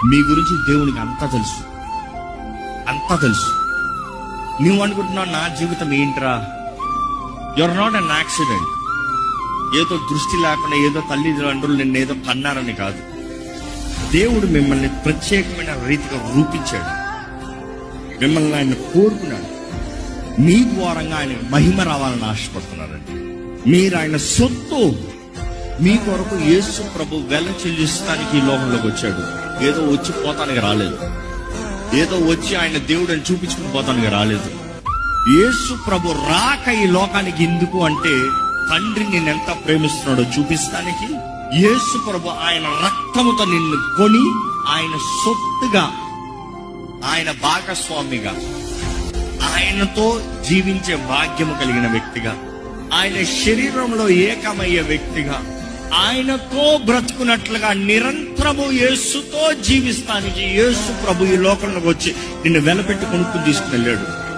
మీ గురించి దేవునికి అంతా తెలుసు, అంతా తెలుసు. నువ్వు అనుకుంటున్నావు నా జీవితం ఏంట్రా? Your not an accident. ఏదో దృష్టి లేకుండా ఏదో తల్లిదండ్రులు నిన్ను ఏదో కన్నారని కాదు. దేవుడు మిమ్మల్ని ప్రత్యేకమైన రీతిగా రూపించాడు. మిమ్మల్ని ఆయన కోరుకున్నాడు. మీ ద్వారంగా ఆయన మహిమ రావాలని ఆశపడుతున్నారండి. మీరు ఆయన సొత్తు. మీ కొరకు యేసు ప్రభు వెల చెల్లిస్తానికి ఈ లోకంలోకి వచ్చాడు. ఏదో వచ్చి పోతానికి రాలేదు. ఏదో వచ్చి ఆయన దేవుడిని చూపించుకుని పోతానికి రాలేదు. యేసు ప్రభు రాక ఈ లోకానికి ఎందుకు అంటే, తండ్రి నిన్నెంత ప్రేమిస్తున్నాడో చూపిస్తానికి. యేసు ప్రభు ఆయన రక్తముతో నిన్ను కొని ఆయన సొత్తుగా, ఆయన భాగస్వామిగా, ఆయనతో జీవించే భాగ్యము కలిగిన వ్యక్తిగా, ఆయన శరీరంలో ఏకమయ్యే వ్యక్తిగా, ఆయనతో బ్రతుకున్నట్లుగా నిరంతరము యేసుతో జీవిస్తానికి యేసు ప్రభు ఈ లోకంలోకి వచ్చి నిన్ను వెలపెట్టి కొనుక్కుని తీసుకుని వెళ్ళాడు.